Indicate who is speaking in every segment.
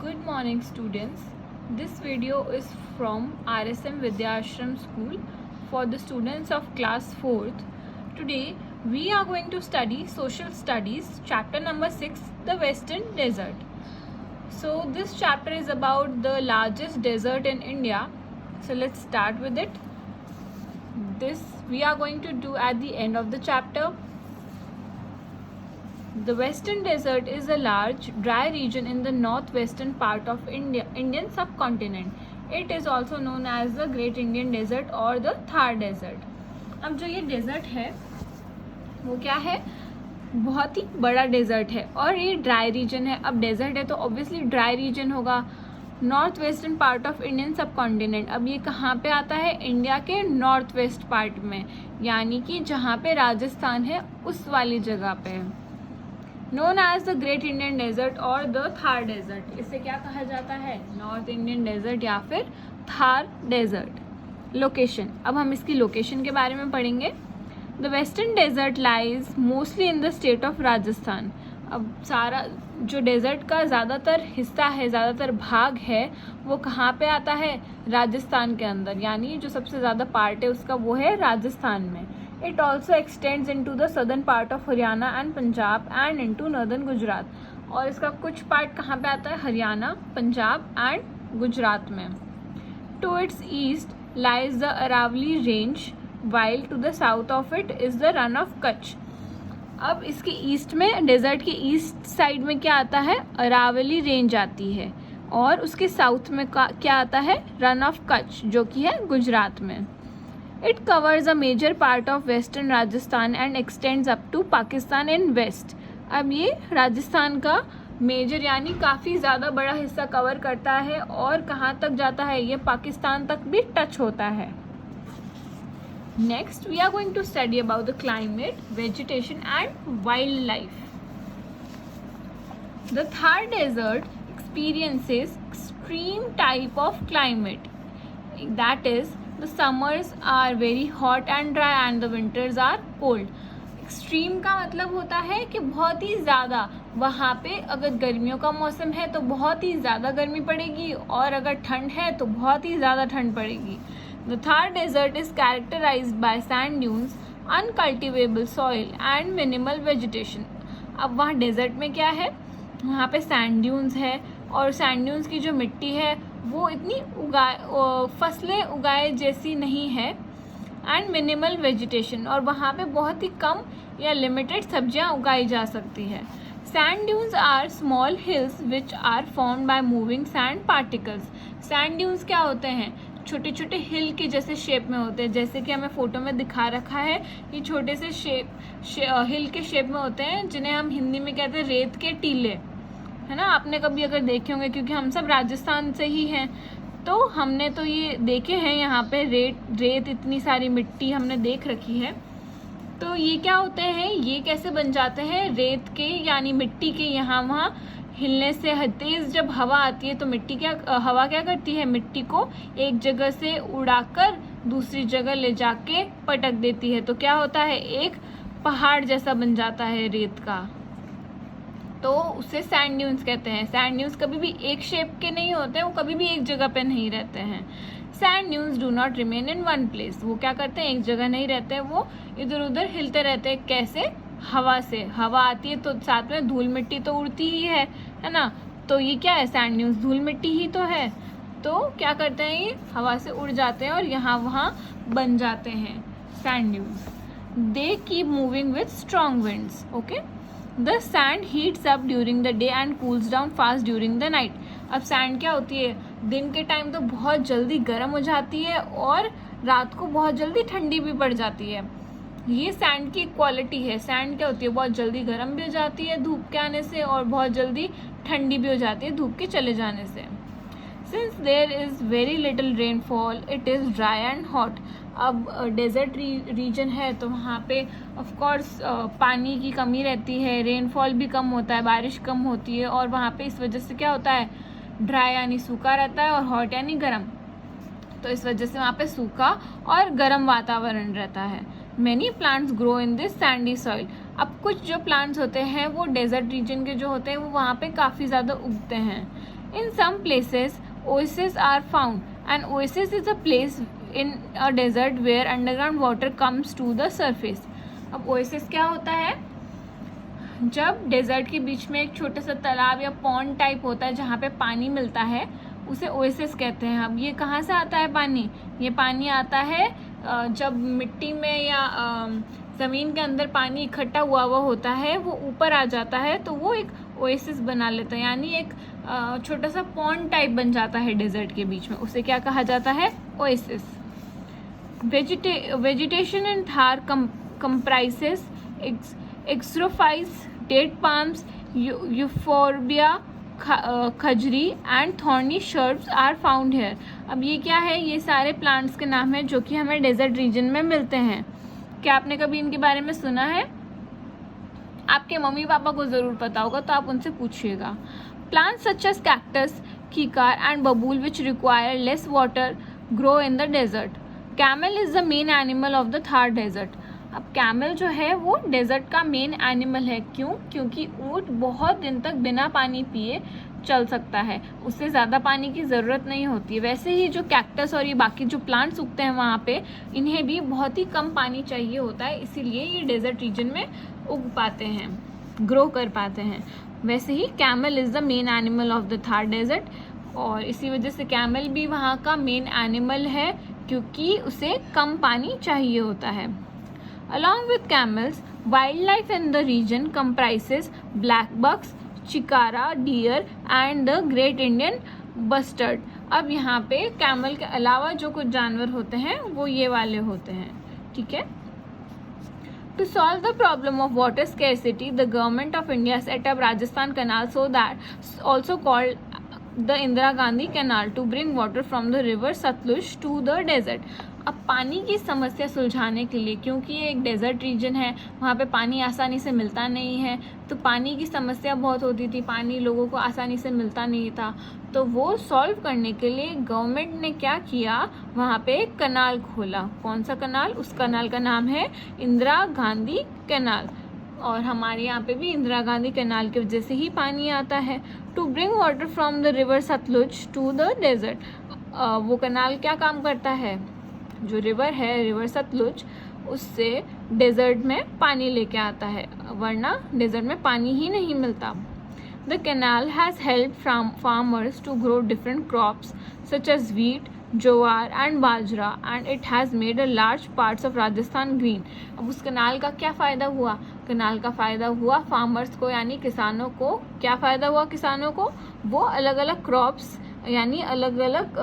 Speaker 1: Good morning, students. This video is from RSM Vidyashram School for the students of class 4th. Today we are going to study Social Studies, chapter number 6, the Western Desert. So this chapter is about the largest desert in India. So let's start with it. This we are going to do at the end of the chapter. The Western Desert is a large, dry region in the northwestern part of Indian subcontinent. It is also known as the Great Indian Desert or the Thar Desert. अब जो ये desert है वो क्या है, बहुत ही बड़ा desert है और ये ड्राई रीजन है. अब डेजर्ट है तो ऑब्वियसली ड्राई रीजन होगा. North western part of Indian सब कॉन्टिनेंट. अब ये कहाँ पे आता है? इंडिया के नॉर्थ वेस्ट पार्ट में, यानी कि जहाँ पे राजस्थान है उस वाली जगह पे. Known as the great Indian desert और द थार डेजर्ट. इसे क्या कहा जाता है? नॉर्थ इंडियन डेजर्ट या फिर थार डेजर्ट. लोकेशन, अब हम इसकी लोकेशन के बारे में पढ़ेंगे. The western desert lies mostly in the state of Rajasthan. अब सारा जो डेजर्ट का ज़्यादातर हिस्सा है, ज़्यादातर भाग है, वो कहाँ पे आता है? राजस्थान के अंदर, यानी जो सबसे ज़्यादा पार्ट है उसका वो है राजस्थान में. It also extends into the southern part of Haryana and Punjab and into northern Gujarat. और इसका कुछ पार्ट कहाँ पे आता है? हरियाणा, पंजाब एंड गुजरात में. To its east lies the Aravalli Range, while to the south of it is the Run of Kutch. अब इसके ईस्ट में, डेजर्ट के ईस्ट साइड में क्या आता है? अरावली रेंज आती है. और उसके साउथ में क्या आता है? रन ऑफ कच्छ, जो कि है गुजरात में. It covers a major part of western Rajasthan and extends up to Pakistan in west. अब ये राजस्थान का मेजर यानी काफ़ी ज़्यादा बड़ा हिस्सा कवर करता है और कहाँ तक जाता है? ये पाकिस्तान तक भी टच होता है. Next, we are going to study about the climate, vegetation and wildlife. The Thar Desert experiences extreme type of climate. That is, the summers are very hot and dry and the winters are cold. Extreme का मतलब होता है कि बहुत ही ज़्यादा. वहाँ पे अगर गर्मियों का मौसम है तो बहुत ही ज़्यादा गर्मी पड़ेगी और अगर ठंड है तो बहुत ही ज़्यादा ठंड पड़ेगी. The Thar desert is characterised by sand dunes, uncultivable soil and minimal vegetation. अब वहाँ डेजर्ट में क्या है? वहाँ पे सैंड ड्यून्स है और सैंड ड्यून्स की जो मिट्टी है वो इतनी फसलें उगाए जैसी नहीं है. एंड मिनिमल वेजिटेशन, और वहाँ पे बहुत ही कम या लिमिटेड सब्जियाँ उगाई जा सकती है. Sand dunes are small hills which are formed by moving sand particles. Sand dunes क्या होते हैं? छोटे छोटे हिल के जैसे शेप में होते हैं, जैसे कि हमें फोटो में दिखा रखा है. ये छोटे से हिल के शेप में होते हैं जिन्हें हम हिंदी में कहते हैं रेत के टीले, है ना. आपने कभी अगर देखे होंगे, क्योंकि हम सब राजस्थान से ही हैं तो हमने तो ये देखे हैं. यहाँ पे रेत इतनी सारी मिट्टी हमने देख रखी है. तो ये क्या होते हैं? ये कैसे बन जाते हैं? रेत के यानी मिट्टी के यहाँ वहाँ हिलने से. तेज़ जब हवा आती है तो हवा क्या करती है? मिट्टी को एक जगह से उड़ाकर दूसरी जगह ले जाके पटक देती है. तो क्या होता है? एक पहाड़ जैसा बन जाता है रेत का. तो उसे सैंड ड्यून्स कहते हैं. सैंड ड्यून्स कभी भी एक शेप के नहीं होते, वो कभी भी एक जगह पे नहीं रहते हैं. Sand dunes do not remain in one place. वो क्या करते हैं? एक जगह नहीं रहते, वो इधर उधर हिलते रहते हैं. कैसे? हवा से. हवा आती है तो साथ में धूल मिट्टी तो उड़ती ही है ना. तो ये क्या है? सैंड ड्यून्स धूल मिट्टी ही तो है. तो क्या करते हैं? ये हवा से उड़ जाते हैं और यहाँ वहाँ बन जाते हैं sand dunes. They keep moving with strong winds. Okay. The sand heats up during the day and cools down fast during the night. अब सैंड क्या होती है? दिन के टाइम तो बहुत जल्दी गर्म हो जाती है और रात को बहुत जल्दी ठंडी भी पड़ जाती है. ये सैंड की क्वालिटी है. सैंड क्या होती है? बहुत जल्दी गर्म भी हो जाती है धूप के आने से और बहुत जल्दी ठंडी भी हो जाती है धूप के चले जाने से. Since there is very little rainfall, it is dry and hot. अब डेजर्ट रीजन है तो वहाँ पे ऑफ कोर्स पानी की कमी रहती है, रेनफॉल भी कम होता है, बारिश कम होती है और वहाँ पे इस वजह से क्या होता है? ड्राई यानी सूखा रहता है और हॉट यानी गर्म. तो इस वजह से वहाँ पे सूखा और गर्म वातावरण रहता है. Many plants grow in this Sandy soil. अब कुछ जो प्लांट्स होते हैं वो डेजर्ट रीजन के जो होते हैं वो वहाँ पे काफ़ी ज़्यादा उगते हैं. In some places, oases are found. An oasis is a place in a desert where underground water comes to the surface. अब oasis क्या होता है? जब डेजर्ट के बीच में एक छोटा सा तालाब या पॉन्ड टाइप होता है जहाँ पे पानी मिलता है, उसे ओएसिस कहते हैं. अब ये कहाँ से आता है पानी? ये पानी आता है जब मिट्टी में या ज़मीन के अंदर पानी इकट्ठा हुआ होता है, वो ऊपर आ जाता है तो वो एक ओएसिस बना लेता है, यानी एक छोटा सा पॉन्ड टाइप बन जाता है डेजर्ट के बीच में. उसे क्या कहा जाता है? Oasis. Vegetation in Thar comprises xerophytes, date palms, euphorbia, khejri and thorny shrubs are found here. अब ये क्या है? ये सारे प्लांट्स के नाम हैं जो कि हमें डेजर्ट रीजन में मिलते हैं. क्या आपने कभी इनके बारे में सुना है? आपके मम्मी पापा को ज़रूर पता होगा, तो आप उनसे पूछिएगा. Plants such as cactus, kikar and babool which require less water grow in the desert. Camel is the main animal of the Thar desert. अब कैमल जो है वो डेजर्ट का मेन एनिमल है. क्यों? क्योंकि ऊँट बहुत दिन तक बिना पानी पिए चल सकता है, उससे ज़्यादा पानी की ज़रूरत नहीं होती है. वैसे ही जो कैक्टस और ये बाकी जो प्लांट्स उगते हैं वहाँ पे, इन्हें भी बहुत ही कम पानी चाहिए होता है, इसीलिए ये डेजर्ट रीजन में उग पाते हैं, ग्रो कर पाते हैं. वैसे ही camel is the main animal of the Thar desert, और इसी वजह से कैमल भी वहाँ का मेन एनिमल है क्योंकि उसे कम पानी चाहिए होता है. Along with camels, wildlife in the region comprises black bucks, चिकारा, deer and the great Indian bustard. अब यहाँ पे कैमल के अलावा जो कुछ जानवर होते हैं वो ये वाले होते हैं. ठीक है. To solve the problem of water scarcity, the government of India set up Rajasthan Canal, so that also called the Indira Gandhi Canal, to bring water from the river Satluj to the desert. अब पानी की समस्या सुलझाने के लिए, क्योंकि ये एक डेजर्ट रीजन है, वहाँ पे पानी आसानी से मिलता नहीं है, तो पानी की समस्या बहुत होती थी, पानी लोगों को आसानी से मिलता नहीं था. तो वो सॉल्व करने के लिए गवर्नमेंट ने क्या किया, वहाँ पे एक कनाल खोला. कौन सा कनाल? उस कनाल का नाम है इंदिरा गांधी कनाल, और हमारे यहाँ पे भी इंदिरा गांधी कनाल की वजह से ही पानी आता है. To bring water from the river Sutlej to the desert. वो कनाल क्या काम करता है? जो रिवर है, रिवर सतलुज, उससे डेजर्ट में पानी लेके आता है, वरना डेजर्ट में पानी ही नहीं मिलता. The canal has help farmers to grow different crops such as wheat, jowar and bajra, and it has made a large parts of Rajasthan green. अब उस कनाल का क्या फ़ायदा हुआ? कनाल का फ़ायदा हुआ फार्मर्स को, यानी किसानों को. क्या फ़ायदा हुआ किसानों को? वो अलग अलग क्रॉप्स यानी अलग अलग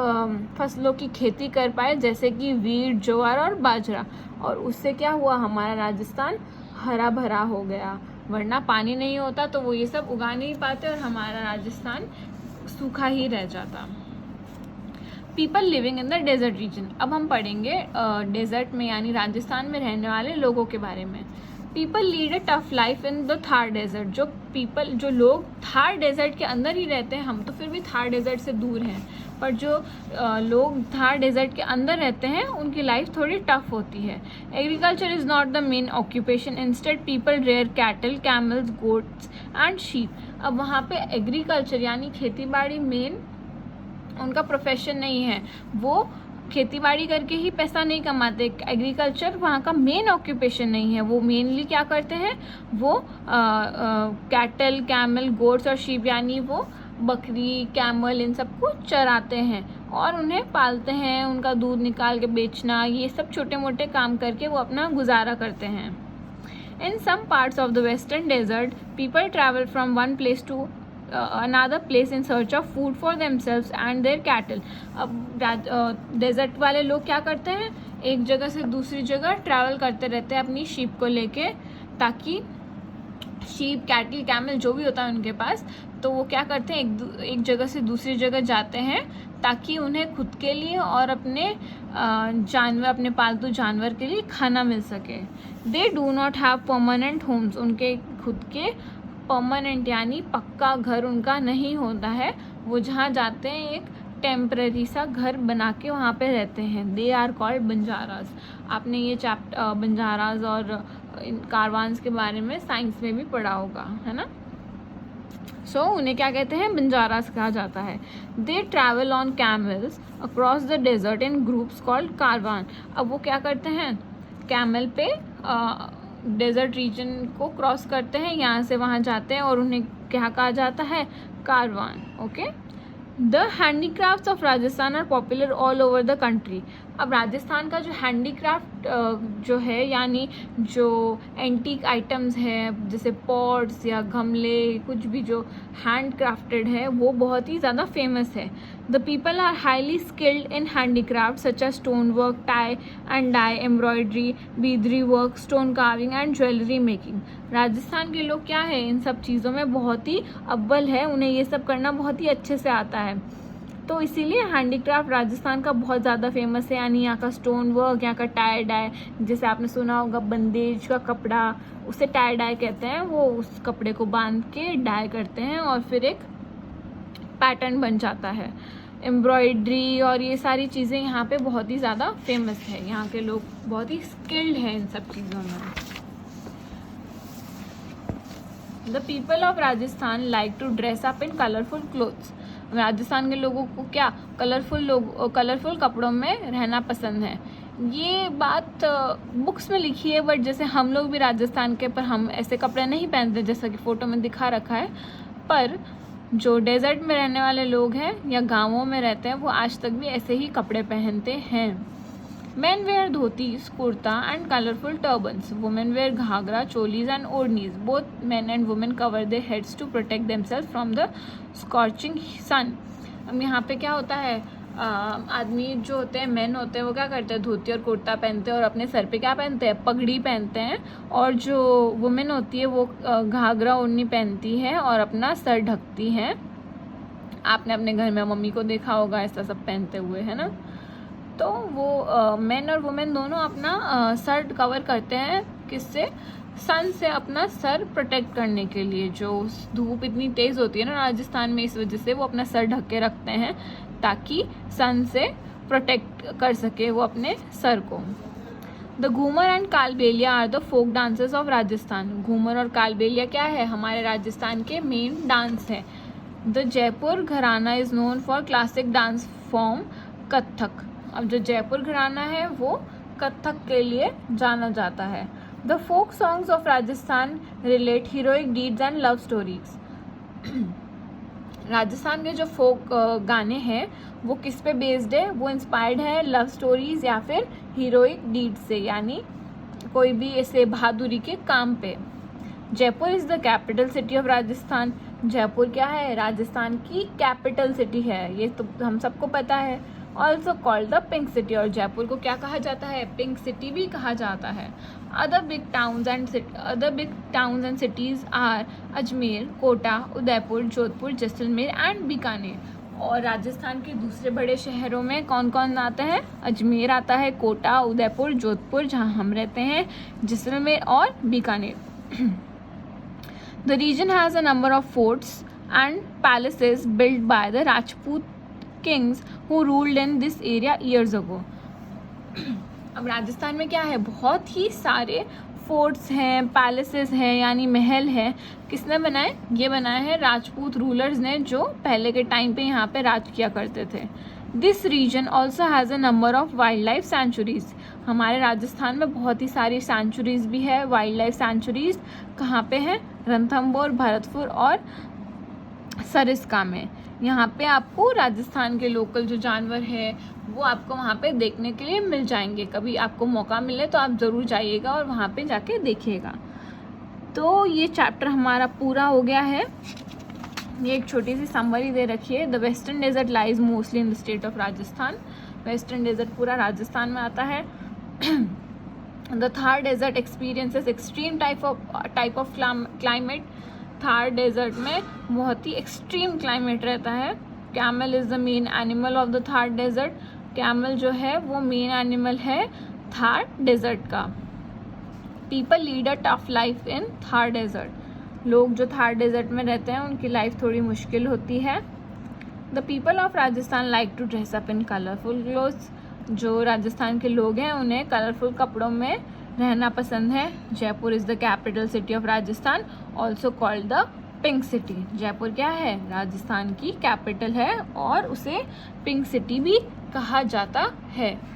Speaker 1: फसलों की खेती कर पाए, जैसे कि वीट, ज्वार और बाजरा, और उससे क्या हुआ? हमारा राजस्थान हरा भरा हो गया, वरना पानी नहीं होता तो वो ये सब उगा नहीं पाते और हमारा राजस्थान सूखा ही रह जाता. People living in the desert region. अब हम पढ़ेंगे डेजर्ट में यानी राजस्थान में रहने वाले लोगों के बारे में. People lead a tough life in the Thar desert. जो लोग थार डेजर्ट के अंदर ही रहते हैं, हम तो फिर भी थार डेजर्ट से दूर हैं, पर जो लोग थार डेजर्ट के अंदर रहते हैं उनकी लाइफ थोड़ी टफ होती है. Agriculture is not the main occupation, instead people rare cattle, camels, goats and sheep. अब वहाँ पे एग्रीकल्चर यानी खेती बाड़ी मेन उनका प्रोफेशन नहीं है, वो खेती बाड़ी करके ही पैसा नहीं कमाते. एग्रीकल्चर वहाँ का मेन ऑक्यूपेशन नहीं है. वो मेनली क्या करते हैं? वो कैटल, कैमल, गोट्स और शीप यानी वो बकरी, कैमल, इन सबको चराते हैं और उन्हें पालते हैं. उनका दूध निकाल के बेचना, ये सब छोटे मोटे काम करके वो अपना गुजारा करते हैं. In some parts of the western desert people travel from one place to another place in search of food for themselves and their cattle. अब डेजर्ट वाले लोग क्या करते हैं? एक जगह से दूसरी जगह ट्रैवल करते रहते हैं अपनी शीप को लेके, ताकि शीप, कैटल, कैमल जो भी होता है उनके पास, तो वो क्या करते हैं? एक जगह से दूसरी जगह जाते हैं ताकि उन्हें खुद के लिए और अपने जानवर, अपने पालतू जानवर के लिए खाना मिल सके. They do not have permanent homes. उनके खुद के परमानेंट यानी पक्का घर उनका नहीं होता है. वो जहाँ जाते हैं एक टेम्पररी सा घर बना के वहाँ पे रहते हैं. They are called Banjaras. आपने ये बंजाराज और कारवान्स के बारे में साइंस में भी पढ़ा होगा, है ना. उन्हें क्या कहते हैं, बंजारास कहा जाता है। They travel on camels across the desert in groups called caravan. अब वो क्या करते हैं, कैमल पे डेजर्ट रीजन को क्रॉस करते हैं, यहाँ से वहाँ जाते हैं और उन्हें क्या कहा जाता है, caravan. Okay. The handicrafts of Rajasthan are popular all over the country. अब राजस्थान का जो हैंडीक्राफ्ट जो है, यानी जो एंटीक आइटम्स हैं जैसे पॉट्स या गमले, कुछ भी जो हैंड क्राफ्टेड है, वो बहुत ही ज़्यादा फेमस है। The people are highly skilled in handicraft such as stone work, tie and dye, embroidery, bidri work, stone carving and jewellery making. Rajasthan के लोग क्या है, इन सब चीज़ों में बहुत ही अव्वल है, उन्हें ये सब करना बहुत ही अच्छे से आता है। तो इसीलिए हैंडीक्राफ्ट राजस्थान का बहुत ज़्यादा फेमस है, यानी यहाँ का स्टोन वर्क, यहाँ का टाई डाई, जैसे आपने सुना होगा बंदेज का कपड़ा, उसे टाई डाई कहते हैं। वो उस कपड़े को बांध के डाई करते हैं और फिर एक पैटर्न बन जाता है। एम्ब्रॉयडरी और ये सारी चीज़ें यहाँ पे बहुत ही ज़्यादा फेमस है, यहाँ के लोग बहुत ही स्किल्ड हैं इन सब चीज़ों में। The people of Rajasthan like to dress up in colourful clothes. Rajasthan के लोगों को क्या, कलरफुल कपड़ों में रहना पसंद है। ये बात बुक्स में लिखी है, बट जैसे हम लोग भी राजस्थान के, पर हम ऐसे कपड़े नहीं पहनते जैसा कि फ़ोटो में दिखा रखा है। पर जो डेजर्ट में रहने वाले लोग हैं या गाँवों में रहते हैं, वो आज तक भी ऐसे ही कपड़े पहनते हैं। Men wear dhotis, kurta and colorful turbans. Women wear ghagra, cholis and odhnis. Both men and women cover their heads to protect themselves from the scorching sun. अब यहाँ पे क्या होता है, आदमी जो होते हैं, मेन होते हैं, वो क्या करते हैं, धोती और कुर्ता पहनते हैं और अपने सर पे क्या पहनते हैं, पगड़ी पहनते हैं। और जो वुमेन होती है वो घाघरा ओढ़नी पहनती है और अपना सर ढकती है। आपने अपने घर में मम्मी को देखा होगा ऐसा सब पहनते हुए, है ना। तो वो मेन और वुमेन दोनों अपना सर कवर करते हैं, किससे, सन से अपना सर प्रोटेक्ट करने के लिए। जो धूप इतनी तेज़ होती है ना राजस्थान में, इस वजह से वो अपना सर ढक के रखते हैं ताकि सन से प्रोटेक्ट कर सके वो अपने सर को। The ghoomar and kalbelia are the folk dances of Rajasthan. Ghoomar और कालबेलिया क्या है, हमारे राजस्थान के मेन डांस है। The Jaipur gharana is known for classic dance form Kathak. अब जो जयपुर घराना है वो कथक के लिए जाना जाता है। The folk songs of Rajasthan relate heroic deeds and love stories. Rajasthan के जो फोक गाने हैं वो किस पे बेस्ड है, वो इंस्पायर्ड है लव स्टोरीज या फिर हीरोइक डीड से, यानी कोई भी ऐसे बहादुरी के काम पे। Jaipur is the capital city of Rajasthan. Jaipur क्या है, राजस्थान की कैपिटल सिटी है, ये तो हम सबको पता है। Also called the pink city, और जयपुर को क्या कहा जाता है, पिंक सिटी भी कहा जाता है। Other big towns and cities are Ajmer, Kota, Udaipur, Jodhpur, Jaisalmer and Bikaner. और राजस्थान के दूसरे बड़े शहरों में कौन कौन आते हैं, अजमेर आता है, कोटा, उदयपुर, जोधपुर जहाँ हम रहते हैं, जैसलमेर और Bikaner. The region has a number of forts and palaces build by the Rajput kings who ruled in this area years ago. अब राजस्थान में क्या है, बहुत ही सारे फोर्ट्स हैं, पैलेसेस हैं, यानी महल है। किसने बनाए, ये बनाए हैं राजपूत रूलर्स ने, जो पहले के टाइम पे यहाँ पे राज किया करते थे। This region also has a number of wildlife sanctuaries. हमारे राजस्थान में बहुत ही सारी सेंचुरीज भी है, वाइल्ड लाइफ सेंचुरीज। कहाँ पे है, रणथंभौर, भरतपुर और सरिस्का में। यहाँ पे आपको राजस्थान के लोकल जो जानवर है वो आपको वहाँ पे देखने के लिए मिल जाएंगे। कभी आपको मौका मिले तो आप ज़रूर जाइएगा और वहाँ पे जाके देखिएगा। तो ये चैप्टर हमारा पूरा हो गया है। ये एक छोटी सी समरी दे रखी है। The western desert lies mostly in the state of Rajasthan. Western desert पूरा राजस्थान में आता है। The Thar desert experiences extreme type of climate. Thar desert में बहुत ही एक्सट्रीम क्लाइमेट रहता है। Camel is the main animal of the Thar desert. Camel जो है वो मेन एनिमल है थार डेजर्ट का। People lead a tough life in Thar desert. लोग जो थार डेजर्ट में रहते हैं उनकी लाइफ थोड़ी मुश्किल होती है। The people of Rajasthan like to dress up in colourful clothes. जो राजस्थान के लोग हैं उन्हें कलरफुल कपड़ों में रहना पसंद है। Jaipur is the capital city of Rajasthan, also called the pink city. Jaipur क्या है? राजस्थान की कैपिटल है और उसे पिंक सिटी भी कहा जाता है।